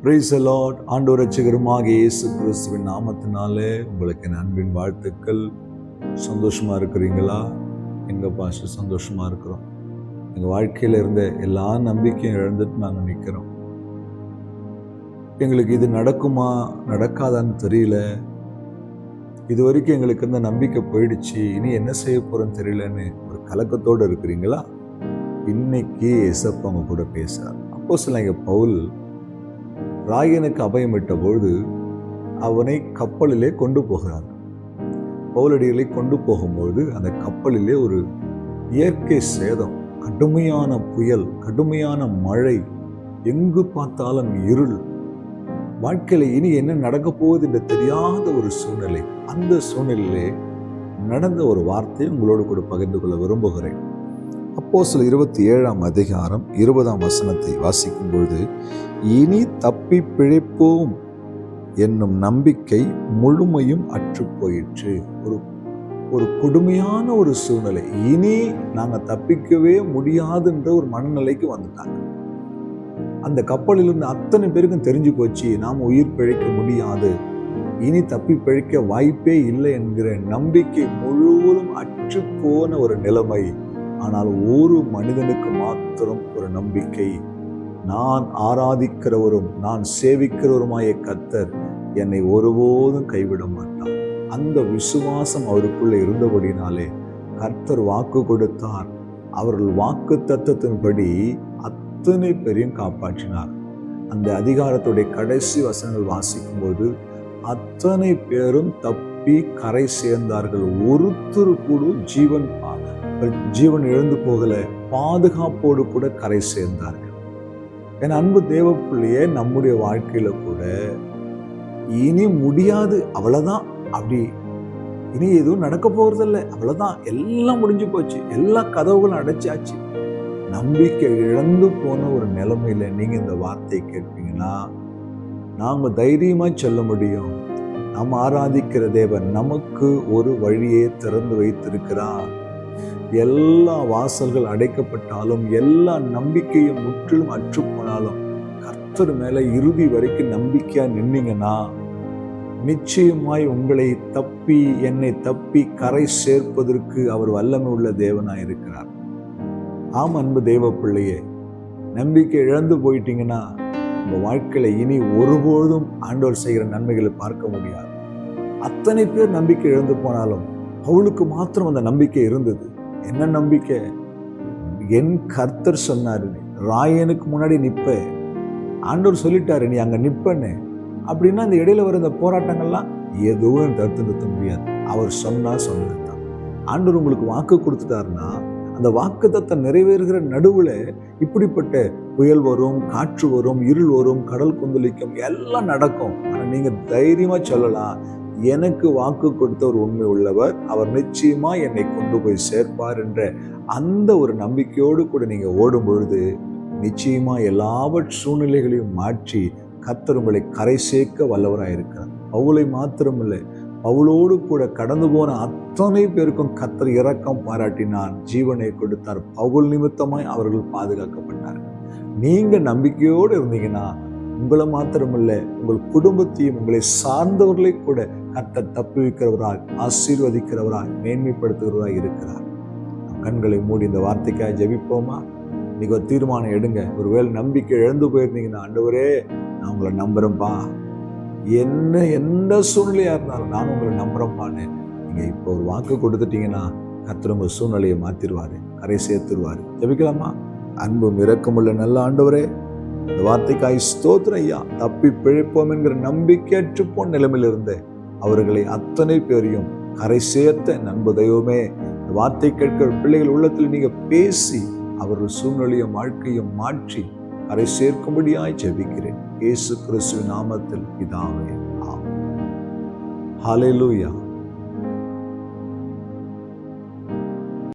Praise the Lord. ஆண்டவர் இரட்சகருமாக இயேசு கிறிஸ்துவின் நாமத்தினாலே உங்களுக்கு என் அன்பின் வாழ்த்துக்கள். சந்தோஷமா இருக்கிறீங்களா? எங்க பாஸ்டர் சந்தோஷமா இருக்கிறோம். எங்கள் வாழ்க்கையில் இருந்த எல்லா நம்பிக்கையும் இழந்துட்டு நாங்கள் நிற்கிறோம். எங்களுக்கு இது நடக்குமா நடக்காதான்னு தெரியல. இது வரைக்கும் எங்களுக்கு இருந்த நம்பிக்கை போயிடுச்சு, இனி என்ன செய்ய போறோன்னு தெரியலன்னு ஒரு கலக்கத்தோடு இருக்கிறீங்களா? இன்னைக்கு எசப்பா அவங்க கூட பேசுறார். அப்போஸ்தலனாகிய பவுல் ராயனுக்கு அபயமிட்ட பொழுது அவனை கப்பலிலே கொண்டு போகிறார். பவுலடிகளை கொண்டு போகும்பொழுது அந்த கப்பலிலே ஒரு இயற்கை சேதம், கடுமையான புயல், கடுமையான மழை, எங்கு பார்த்தாலும் இருள். வாழ்க்கையில இனி என்ன நடக்க போகுது என்று தெரியாத ஒரு சூழ்நிலை. அந்த சூழ்நிலையிலே நடந்த ஒரு வார்த்தையை உங்களோடு கூட பகிர்ந்து கொள்ள விரும்புகிறேன். அப்போஸ்தலர் 27ஆம் அதிகாரம் 20ஆம் வசனத்தை வாசிக்கும் பொழுது, இனி தப்பி பிழைப்போம் என்னும் நம்பிக்கை முழுமையும் அற்று போயிற்று. ஒரு கொடுமையான ஒரு சூழ்நிலை. இனி நாங்க தப்பிக்கவே முடியாதுன்ற ஒரு மனநிலைக்கு வந்துட்டாங்க. அந்த கப்பலில் இருந்து அத்தனை பேருக்கும் தெரிஞ்சு போச்சு, நாம் உயிர் பிழைக்க முடியாது, இனி தப்பி பிழைக்க வாய்ப்பே இல்லை என்கிற நம்பிக்கை முழுவதும் அற்று போன ஒரு நிலைமை. ஆனால் ஒரு மனிதனுக்கு மாத்திரம் ஒரு நம்பிக்கை, நான் ஆராதிக்கிறவரும் நான் சேவிக்கிறவருமாய கர்த்தர் என்னை ஒருபோதும் கைவிட மாட்டார். அந்த விசுவாசம் அவருக்குள்ள இருந்தபடினாலே கர்த்தர் வாக்கு கொடுத்தார். அவர்கள் வாக்கு தத்தத்தின்படி அத்தனை பேரையும் காப்பாற்றினார். அந்த அதிகாரத்துடைய கடைசி வசனங்கள் வாசிக்கும் போது அத்தனை பேரும் தப்பி கரை சேர்ந்தார்கள். ஒருத்தர் கூட ஜீவன் எழுந்து போகல, பாதுகாப்போடு கூட கரை சேர்ந்தார்கள். என் அன்பு தேவ பிள்ளையே, நம்முடைய வாழ்க்கையில கூட இனி முடியாது, அவ்வளவுதான், அப்படி இனி எதுவும் நடக்க போறதில்லை, அவ்வளவுதான், எல்லாம் முடிஞ்சு போச்சு, எல்லா கதவுகளும் அடைச்சாச்சு, நம்பிக்கை இழந்து போன ஒரு நிலைமையில நீங்க இந்த வார்த்தையை கேட்பீங்கன்னா நாம தைரியமா சொல்ல முடியும், நாம் ஆராதிக்கிற தேவன் நமக்கு ஒரு வழியை திறந்து வைத்திருக்கிறார். எல்லா வாசல்கள் அடைக்கப்பட்டாலும், எல்லா நம்பிக்கையும் முற்றிலும் அற்று போனாலும், கர்த்தர் மேல இறுதி வரைக்கும் நம்பிக்கையா நின்னீங்கன்னா நிச்சயமாய் உங்களை என்னை தப்பி கரை சேர்ப்பதற்கு அவர் வல்லமை உள்ள தேவனாய் இருக்கிறார். ஆம் அன்பு தேவ பிள்ளையே, நம்பிக்கை இழந்து போயிட்டீங்கன்னா உங்க வாழ்க்கையில இனி ஒருபோதும் ஆண்டவர் செய்கிற நன்மைகளை பார்க்க முடியாது. அத்தனை பேர் நம்பிக்கை இழந்து போனாலும் பவுலுக்கு மாத்திரம் அந்த நம்பிக்கை இருந்தது. என்ன நம்பிக்கை? என் கர்த்தர் சொன்னாரு, ராயனுக்கு முன்னாடி நிப்ப, ஆண்டவர் சொல்லிட்டாரு நீ அங்க நிப்பன்னு. அப்படின்னா அந்த இடையில வர இந்த போராட்டங்கள்லாம் எதுவும் தடுத்து நிறுத்த முடியாது. அவர் சொன்னதுதான். ஆண்டவர் உங்களுக்கு வாக்கு கொடுத்துட்டாருன்னா அந்த வாக்குத்தத்தை நிறைவேறுகிற நடுவுல இப்படிப்பட்ட புயல் வரும், காற்று வரும், இருள் வரும், கடல் கொந்தளிக்கும், எல்லாம் நடக்கும். ஆனா நீங்க தைரியமா சொல்லலாம், எனக்கு வாக்கு கொடுத்தவர் உண்மை உள்ளவர், அவர் நிச்சயமா என்னை கொண்டு போய் சேர்ப்பார் என்ற அந்த ஒரு நம்பிக்கையோடு கூட நீங்க ஓடும் பொழுது நிச்சயமா எல்லாவற்ற சூழ்நிலைகளையும் மாற்றி கர்த்தர் உங்களை கரை சேர்க்க வல்லவராயிருக்கிறார். பவுலை மாத்திரமில்லை, பவுலோடு கூட கடந்து போன அத்தனை பேருக்கும் கர்த்தர் இரக்கம் பாராட்டினார், ஜீவனை கொடுத்தார். பவுல் நிமித்தமாய் அவர்கள் பாதுகாக்கப்பட்டார். நீங்க நம்பிக்கையோடு இருந்தீங்கன்னா உங்களை மாத்திரமல்ல, உங்கள் குடும்பத்தையும் உங்களை சார்ந்தவர்களை கூட கர்த்தர் தப்பி வைக்கிறவராய், ஆசீர்வதிக்கிறவராய், மேன்மைப்படுத்துகிறவராய் இருக்கிறார். கண்களை மூடி இந்த வார்த்தைக்காக ஜெபிப்போமா? நீங்க ஒரு தீர்மானம் எடுங்க. ஒருவேளை நம்பிக்கை இழந்து போயிருந்தீங்கன்னா, ஆண்டவரே நான் உங்களை நம்புறேன்பா, எந்த சூழ்நிலையா இருந்தாலும் நான் உங்களை நம்புறேன்பான்னு நீங்க இப்போ ஒரு வாக்கு கொடுத்துட்டீங்கன்னா கர்த்தர் உங்க சூழ்நிலையை மாத்திருவாரு, கரை சேர்த்துருவாரு. ஜெபிக்கலாமா? அன்பும் இரக்கமுள்ள நல்ல ஆண்டவரே, இந்த வார்த்தைக்காய் ஸ்தோத்திரம் ஐயா. தப்பி பிழைப்போம் என்கிற நம்பிக்கையற்று போன நிலைமையில் இருந்த அவர்களை அத்தனை பேரையும் கரை சேர்த்த நண்பு தெய்வமே, இந்த வார்த்தை கேட்கிற பிள்ளைகள் உள்ளத்தில் நீங்க பேசி அவர்கள் சூழ்நிலையும் வாழ்க்கையும் மாற்றி கரை சேர்க்கும்படியாய் ஜெபிக்கிறேன். இயேசு கிறிஸ்துவின் நாமத்தில் பிதாவே, ஆமென். ஹல்லேலூயா.